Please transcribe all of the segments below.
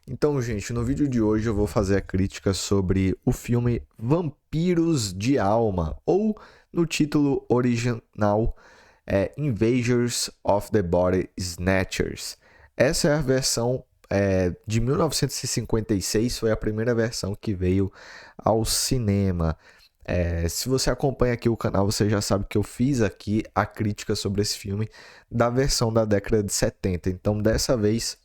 Então, gente, no vídeo de hoje eu vou fazer a crítica sobre o filme Vampiros de Alma, ou no título original Invaders of the Body Snatchers. Essa é a versão de 1956, foi a primeira versão que veio ao cinema. Se você acompanha aqui o canal, você já sabe que eu fiz aqui a crítica sobre esse filme da versão da década de 70. Então, dessa vez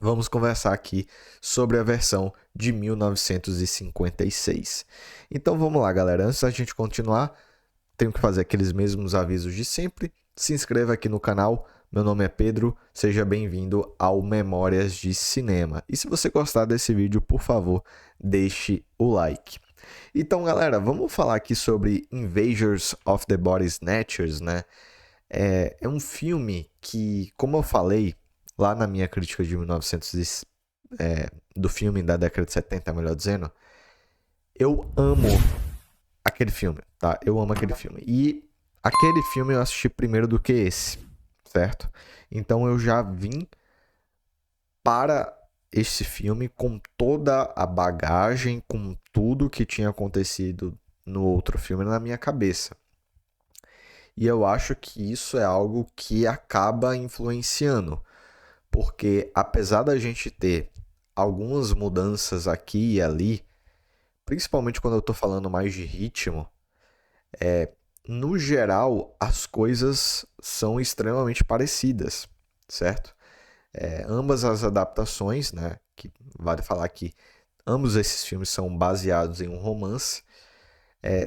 vamos conversar aqui sobre a versão de 1956. Então vamos lá, galera. Antes da gente continuar, tenho que fazer aqueles mesmos avisos de sempre. Se inscreva aqui no canal. Meu nome é Pedro. Seja bem-vindo ao Memórias de Cinema. E se você gostar desse vídeo, por favor, deixe o like. Então, galera, vamos falar aqui sobre Invaders of the Body Snatchers, né? É um filme que, como eu falei lá na minha crítica de 1900 do filme da década de 70, melhor dizendo, eu amo aquele filme, tá? Eu amo aquele filme. E aquele filme eu assisti primeiro do que esse, certo? Então eu já vim para esse filme com toda a bagagem, com tudo que tinha acontecido no outro filme na minha cabeça. E eu acho que isso é algo que acaba influenciando, porque apesar da gente ter algumas mudanças aqui e ali, principalmente quando eu tô falando mais de ritmo, no geral as coisas são extremamente parecidas, certo? Ambas as adaptações, né, que vale falar que ambos esses filmes são baseados em um romance,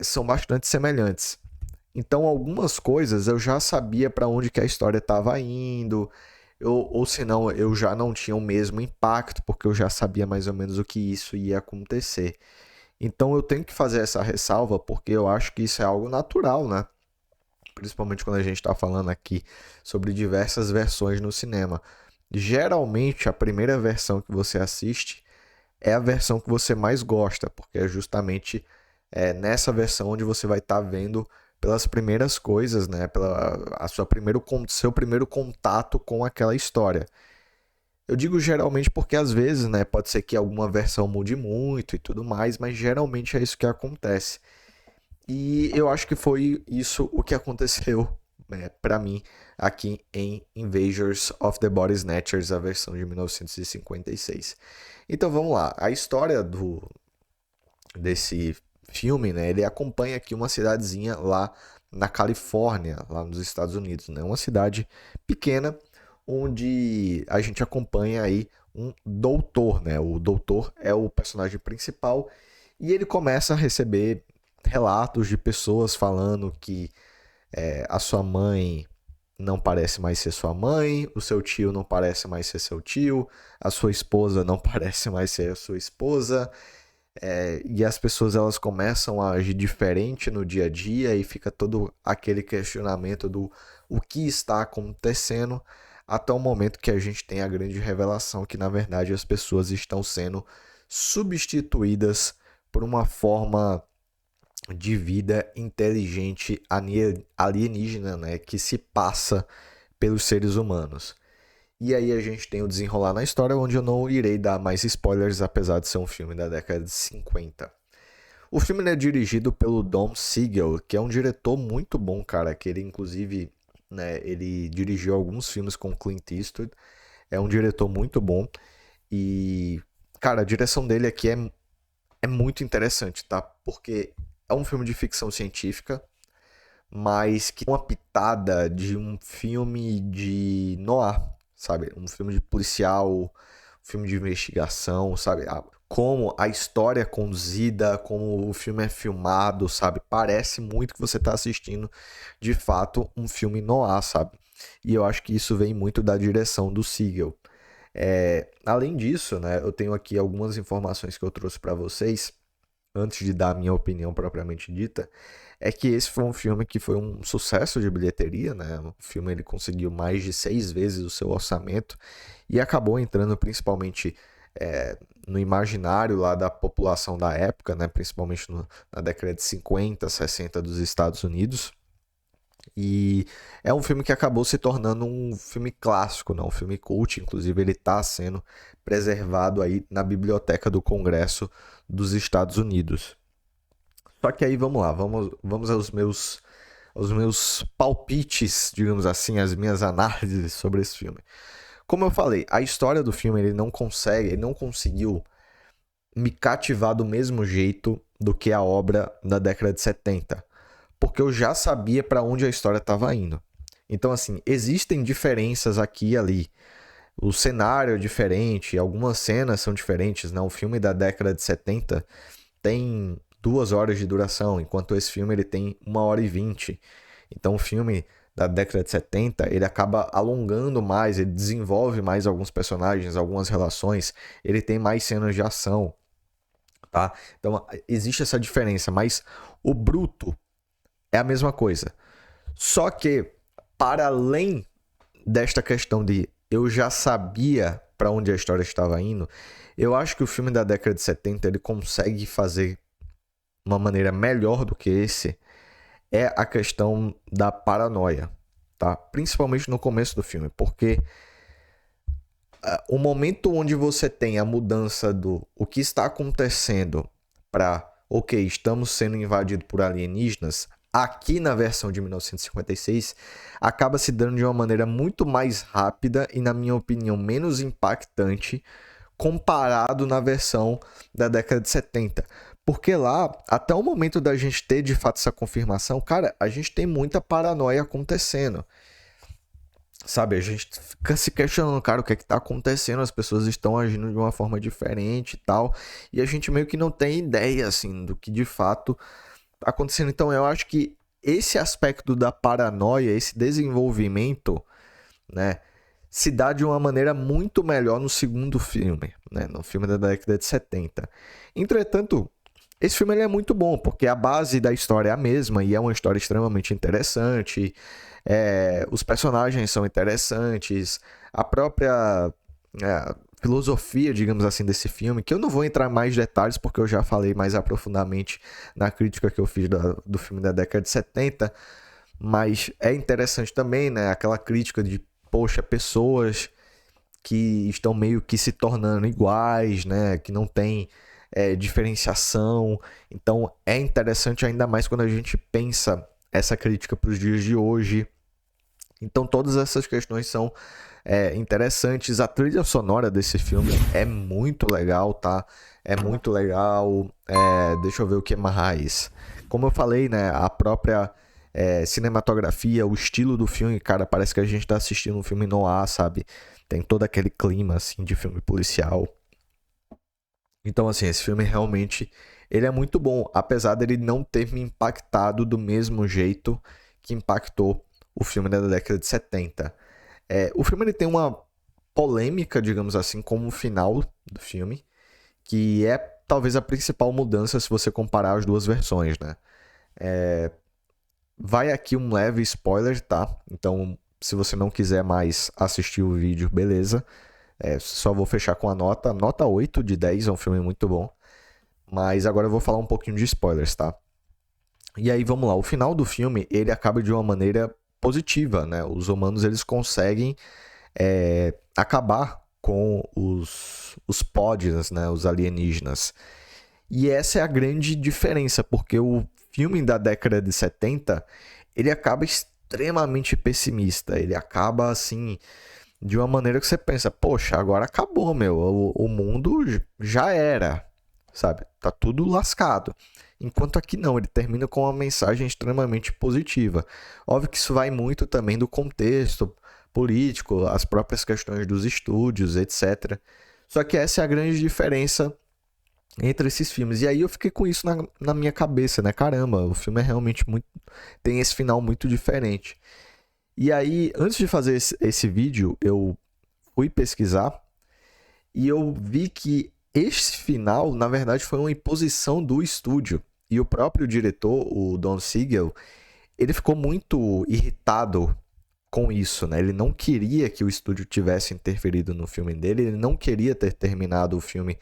são bastante semelhantes. Então, algumas coisas eu já sabia para onde que a história estava indo, ou senão eu já não tinha o mesmo impacto, porque eu já sabia mais ou menos o que isso ia acontecer. Então, eu tenho que fazer essa ressalva, porque eu acho que isso é algo natural, né? Principalmente quando a gente está falando aqui sobre diversas versões no cinema. Geralmente, a primeira versão que você assiste é a versão que você mais gosta, porque é justamente nessa versão onde você vai estar vendo pelas primeiras coisas, né? Seu primeiro contato com aquela história. Eu digo geralmente porque às vezes, né, pode ser que alguma versão mude muito e tudo mais, mas geralmente é isso que acontece. E eu acho que foi isso o que aconteceu para mim aqui em Invaders of the Body Snatchers, a versão de 1956. Então vamos lá, a história desse filme, né, ele acompanha aqui uma cidadezinha lá na Califórnia, lá nos Estados Unidos, né, uma cidade pequena onde a gente acompanha aí um doutor, né, o doutor é o personagem principal e ele começa a receber relatos de pessoas falando que a sua mãe não parece mais ser sua mãe, o seu tio não parece mais ser seu tio, a sua esposa não parece mais ser a sua esposa, e as pessoas elas começam a agir diferente no dia a dia e fica todo aquele questionamento do o que está acontecendo até o momento que a gente tem a grande revelação que na verdade as pessoas estão sendo substituídas por uma forma de vida inteligente alienígena, né, que se passa pelos seres humanos. E aí a gente tem o desenrolar na história, onde eu não irei dar mais spoilers, apesar de ser um filme da década de 50. O filme é dirigido pelo Don Siegel, que é um diretor muito bom, cara, que ele inclusive, né, ele dirigiu alguns filmes com Clint Eastwood. É um diretor muito bom e, cara, a direção dele aqui é muito interessante, tá? Porque é um filme de ficção científica, mas que tem uma pitada de um filme de noir, sabe? Um filme de policial, um filme de investigação, sabe? Como a história é conduzida, como o filme é filmado, sabe? Parece muito que você está assistindo, de fato, um filme noir, sabe? E eu acho que isso vem muito da direção do Siegel. Além disso, né, eu tenho aqui algumas informações que eu trouxe para vocês antes de dar a minha opinião propriamente dita, é que esse foi um filme que foi um sucesso de bilheteria, né? O filme ele conseguiu mais de 6 vezes o seu orçamento e acabou entrando principalmente no imaginário lá da população da época, né? Principalmente na década de 50, 60 dos Estados Unidos. E é um filme que acabou se tornando um filme clássico, né? Um filme cult. Inclusive, ele está sendo preservado aí na Biblioteca do Congresso dos Estados Unidos. Só que aí vamos lá, vamos aos meus palpites, digamos assim, as minhas análises sobre esse filme. Como eu falei, a história do filme ele não conseguiu me cativar do mesmo jeito do que a obra da década de 70, porque eu já sabia para onde a história estava indo. Então, assim, existem diferenças aqui e ali. O cenário é diferente, algumas cenas são diferentes, né? O filme da década de 70 tem 2 horas de duração, enquanto esse filme ele tem 1 hora e 20. Então o filme da década de 70 ele acaba alongando mais, ele desenvolve mais alguns personagens, algumas relações, ele tem mais cenas de ação, tá? Então existe essa diferença, mas o bruto é a mesma coisa. Só que, para além desta questão de eu já sabia para onde a história estava indo, eu acho que o filme da década de 70 ele consegue fazer uma maneira melhor do que esse é a questão da paranoia, tá? Principalmente no começo do filme, porque o momento onde você tem a mudança do o que está acontecendo para, ok, estamos sendo invadidos por alienígenas, aqui na versão de 1956, acaba se dando de uma maneira muito mais rápida e, na minha opinião, menos impactante comparado na versão da década de 70. Porque lá, até o momento da gente ter de fato essa confirmação, cara, a gente tem muita paranoia acontecendo. Sabe, a gente fica se questionando, cara, o que é que tá acontecendo? As pessoas estão agindo de uma forma diferente e tal. E a gente meio que não tem ideia, assim, do que de fato tá acontecendo. Então eu acho que esse aspecto da paranoia, esse desenvolvimento, né, se dá de uma maneira muito melhor no segundo filme, né, no filme da década de 70. Entretanto, esse filme ele é muito bom, porque a base da história é a mesma e é uma história extremamente interessante. Os personagens são interessantes, a própria filosofia, digamos assim, desse filme, que eu não vou entrar em mais detalhes porque eu já falei mais aprofundadamente na crítica que eu fiz do filme da década de 70, mas é interessante também, né, aquela crítica de, poxa, pessoas que estão meio que se tornando iguais, né, que não tem diferenciação. Então é interessante ainda mais quando a gente pensa essa crítica para os dias de hoje. Então todas essas questões são interessantes. A trilha sonora desse filme é muito legal, tá? É muito legal. Deixa eu ver o que mais. Como eu falei, né? A própria cinematografia, o estilo do filme, cara, parece que a gente tá assistindo um filme noir, sabe? Tem todo aquele clima, assim, de filme policial. Então, assim, esse filme realmente ele é muito bom, apesar dele não ter me impactado do mesmo jeito que impactou o filme da década de 70. O filme ele tem uma polêmica, digamos assim, como o final do filme, que é talvez a principal mudança se você comparar as duas versões, né? Vai aqui um leve spoiler, tá? Então, se você não quiser mais assistir o vídeo, beleza. Só vou fechar com a nota. Nota 8 de 10, é um filme muito bom. Mas agora eu vou falar um pouquinho de spoilers, tá? E aí, vamos lá. O final do filme, ele acaba de uma maneira positiva, né? Os humanos, eles conseguem acabar com os pods, né? Os alienígenas. E essa é a grande diferença, porque o filme da década de 70, ele acaba extremamente pessimista. Ele acaba, assim, de uma maneira que você pensa, poxa, agora acabou, meu. O mundo já era, sabe? Tá tudo lascado. Enquanto aqui não, ele termina com uma mensagem extremamente positiva. Óbvio que isso vai muito também do contexto político, as próprias questões dos estúdios, etc. Só que essa é a grande diferença entre esses filmes. E aí eu fiquei com isso na minha cabeça, né? Caramba, o filme é realmente muito. Tem esse final muito diferente. E aí, antes de fazer esse vídeo, eu fui pesquisar e eu vi que esse final, na verdade, foi uma imposição do estúdio. E o próprio diretor, o Don Siegel, ele ficou muito irritado com isso, né? Ele não queria que o estúdio tivesse interferido no filme dele, ele não queria ter terminado o filme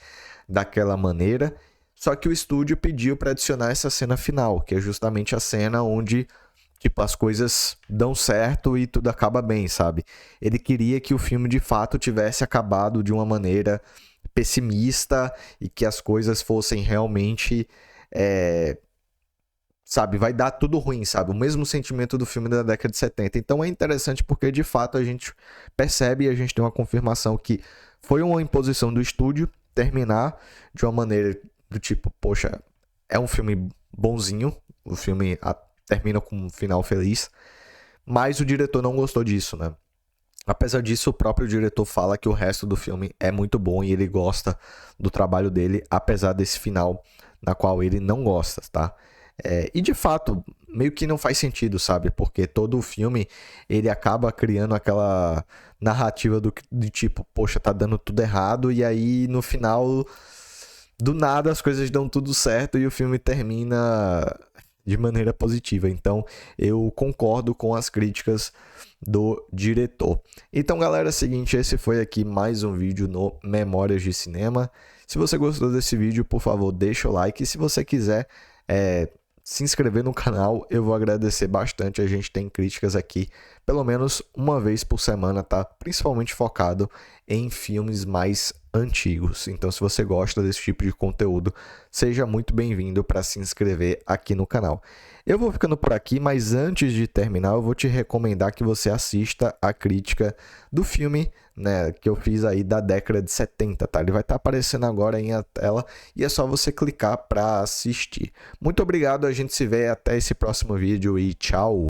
daquela maneira, só que o estúdio pediu para adicionar essa cena final, que é justamente a cena onde tipo, as coisas dão certo e tudo acaba bem, sabe? Ele queria que o filme de fato tivesse acabado de uma maneira pessimista e que as coisas fossem realmente, sabe, vai dar tudo ruim, sabe? O mesmo sentimento do filme da década de 70. Então é interessante porque de fato a gente percebe e a gente tem uma confirmação que foi uma imposição do estúdio terminar de uma maneira do tipo, poxa, é um filme bonzinho, o filme termina com um final feliz, mas o diretor não gostou disso, né? Apesar disso, o próprio diretor fala que o resto do filme é muito bom e ele gosta do trabalho dele, apesar desse final na qual ele não gosta, tá? E de fato, meio que não faz sentido, sabe? Porque todo o filme ele acaba criando aquela narrativa de tipo, poxa, tá dando tudo errado, e aí no final, do nada, as coisas dão tudo certo e o filme termina de maneira positiva. Então, eu concordo com as críticas do diretor. Então, galera, é o seguinte, esse foi aqui mais um vídeo no Memórias de Cinema. Se você gostou desse vídeo, por favor, deixa o like. E se você quiser se inscrever no canal, eu vou agradecer bastante. A gente tem críticas aqui pelo menos uma vez por semana, tá? Principalmente focado em filmes mais antigos. Então, se você gosta desse tipo de conteúdo, seja muito bem-vindo para se inscrever aqui no canal. Eu vou ficando por aqui, mas antes de terminar, eu vou te recomendar que você assista a crítica do filme, né, que eu fiz aí da década de 70, tá? Ele vai estar aparecendo agora aí na tela e é só você clicar para assistir. Muito obrigado, a gente se vê até esse próximo vídeo e tchau!